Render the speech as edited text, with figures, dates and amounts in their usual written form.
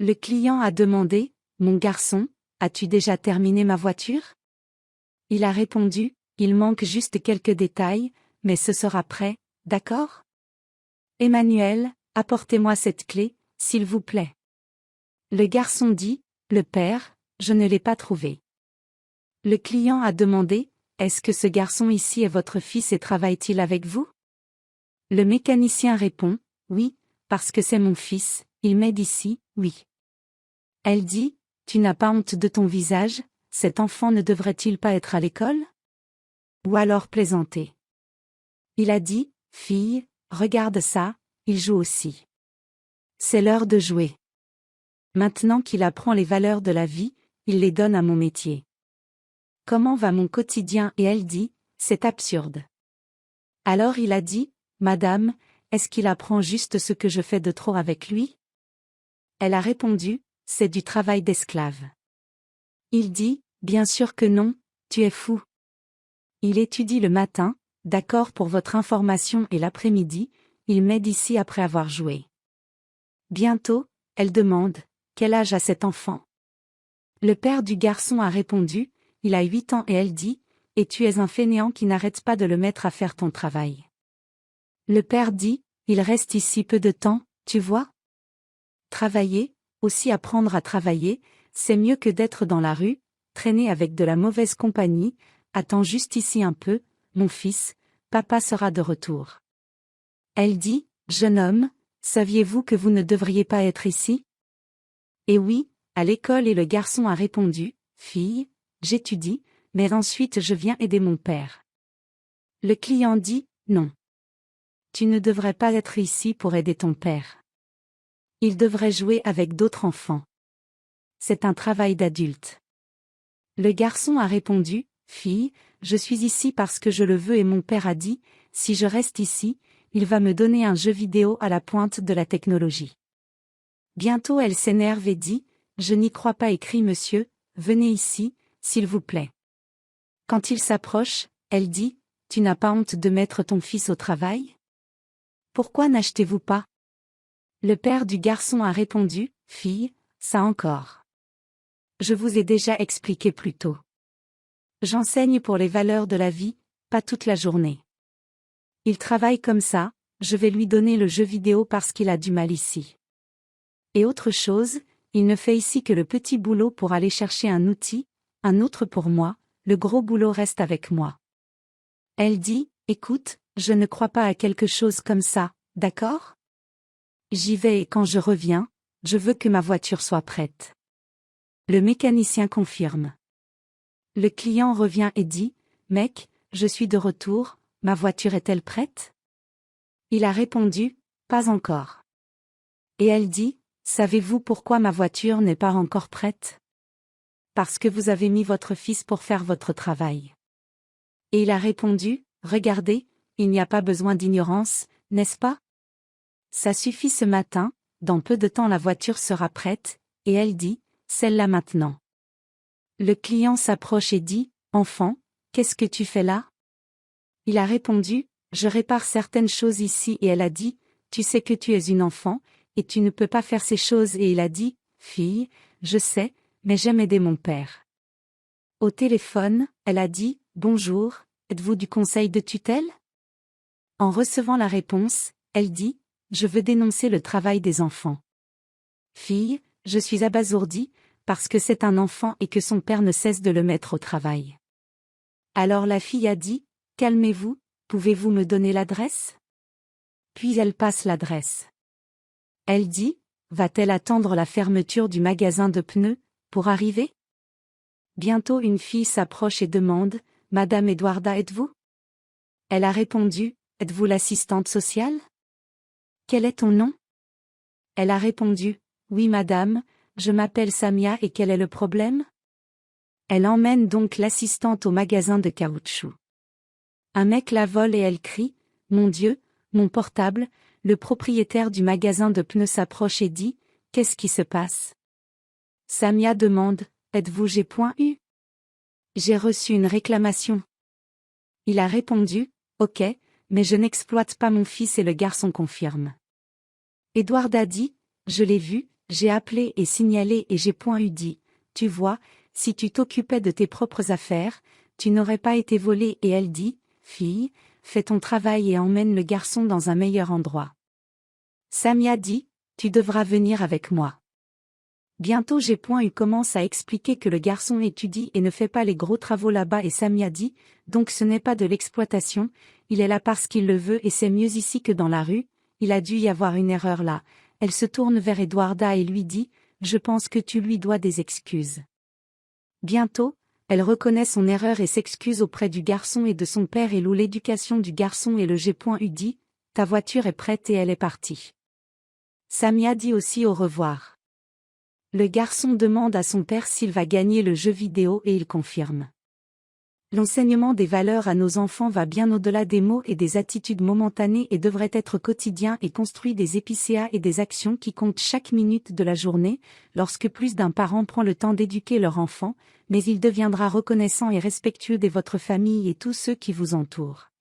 Le client a demandé, mon garçon, as-tu déjà terminé ma voiture? Il a répondu, il manque juste quelques détails, mais ce sera prêt, d'accord? Emmanuel, apportez-moi cette clé, s'il vous plaît. Le garçon dit, le père, je ne l'ai pas trouvée. Le client a demandé, est-ce que ce garçon ici est votre fils et travaille-t-il avec vous? Le mécanicien répond, oui, parce que c'est mon fils, il m'aide ici, oui. Elle dit, tu n'as pas honte de ton visage, cet enfant ne devrait-il pas être à l'école? Ou alors plaisanter. Il a dit, fille, regarde ça, il joue aussi. C'est l'heure de jouer. Maintenant qu'il apprend les valeurs de la vie, il les donne à mon métier. Comment va mon quotidien? Et elle dit, c'est absurde. Alors il a dit, madame, est-ce qu'il apprend juste ce que je fais de trop avec lui? Elle a répondu, c'est du travail d'esclave. Il dit, bien sûr que non, tu es fou. Il étudie le matin, d'accord pour votre information et l'après-midi, il m'aide ici après avoir joué. Bientôt, elle demande, quel âge a cet enfant? Le père du garçon a répondu, il a 8 ans et elle dit, et tu es un fainéant qui n'arrête pas de le mettre à faire ton travail. Le père dit, il reste ici peu de temps, tu vois? Travailler, aussi apprendre à travailler, c'est mieux que d'être dans la rue, traîner avec de la mauvaise compagnie, attends juste ici un peu, mon fils, papa sera de retour. Elle dit, jeune homme, saviez-vous que vous ne devriez pas être ici? Et oui, à l'école et le garçon a répondu, fille, j'étudie, mais ensuite je viens aider mon père. Le client dit, non. Tu ne devrais pas être ici pour aider ton père. Il devrait jouer avec d'autres enfants. C'est un travail d'adulte. Le garçon a répondu, fille, je suis ici parce que je le veux et mon père a dit, si je reste ici, il va me donner un jeu vidéo à la pointe de la technologie. Bientôt elle s'énerve et dit, je n'y crois pas et crie monsieur, venez ici, s'il vous plaît. Quand il s'approche, elle dit, tu n'as pas honte de mettre ton fils au travail? Pourquoi n'achetez-vous pas? Le père du garçon a répondu, fille, ça encore. Je vous ai déjà expliqué plus tôt. J'enseigne pour les valeurs de la vie, pas toute la journée. Il travaille comme ça, je vais lui donner le jeu vidéo parce qu'il a du mal ici. Et autre chose, il ne fait ici que le petit boulot pour aller chercher un outil, un autre pour moi, le gros boulot reste avec moi. Elle dit, écoute, je ne crois pas à quelque chose comme ça, d'accord? J'y vais et quand je reviens, je veux que ma voiture soit prête. Le mécanicien confirme. Le client revient et dit, mec, je suis de retour, ma voiture est-elle prête? Il a répondu, pas encore. Et elle dit, savez-vous pourquoi ma voiture n'est pas encore prête? Parce que vous avez mis votre fils pour faire votre travail. Et il a répondu, regardez, il n'y a pas besoin d'ignorance, n'est-ce pas? Ça suffit ce matin, dans peu de temps la voiture sera prête, et elle dit, celle-là maintenant. Le client s'approche et dit, enfant, qu'est-ce que tu fais là? Il a répondu, je répare certaines choses ici et elle a dit, tu sais que tu es une enfant, et tu ne peux pas faire ces choses et il a dit, fille, je sais, mais j'aime aider mon père. Au téléphone, elle a dit, bonjour, êtes-vous du conseil de tutelle? En recevant la réponse, elle dit, je veux dénoncer le travail des enfants. Fille, je suis abasourdie, parce que c'est un enfant et que son père ne cesse de le mettre au travail. Alors la fille a dit, calmez-vous, pouvez-vous me donner l'adresse? Puis elle passe l'adresse. Elle dit, va-t-elle attendre la fermeture du magasin de pneus, pour arriver? Bientôt une fille s'approche et demande, Madame Edwarda êtes-vous? Elle a répondu, êtes-vous l'assistante sociale? Quel est ton nom? Elle a répondu, oui madame, je m'appelle Samia et quel est le problème? Elle emmène donc l'assistante au magasin de caoutchouc. Un mec la vole et elle crie, mon Dieu, mon portable, le propriétaire du magasin de pneus s'approche et dit, qu'est-ce qui se passe? Samia demande, êtes-vous G.U? J'ai reçu une réclamation. Il a répondu, ok, mais je n'exploite pas mon fils et le garçon confirme. Edward a dit, je l'ai vu, J'ai appelé et signalé et j'ai point eu dit, tu vois, si tu t'occupais de tes propres affaires, tu n'aurais pas été volée et elle dit, fille, fais ton travail et emmène le garçon dans un meilleur endroit. Samia dit, tu devras venir avec moi. Bientôt j'ai point eu commence à expliquer que le garçon étudie et ne fait pas les gros travaux là-bas et Samia dit, donc ce n'est pas de l'exploitation, il est là parce qu'il le veut et c'est mieux ici que dans la rue, il a dû y avoir une erreur là. Elle se tourne vers Eduarda et lui dit, je pense que tu lui dois des excuses. Bientôt, elle reconnaît son erreur et s'excuse auprès du garçon et de son père et loue l'éducation du garçon et le G.U dit, ta voiture est prête et elle est partie. Samia dit aussi au revoir. Le garçon demande à son père s'il va gagner le jeu vidéo et il confirme. L'enseignement des valeurs à nos enfants va bien au-delà des mots et des attitudes momentanées et devrait être quotidien et construit des épicéas et des actions qui comptent chaque minute de la journée, lorsque plus d'un parent prend le temps d'éduquer leur enfant, mais il deviendra reconnaissant et respectueux de votre famille et tous ceux qui vous entourent.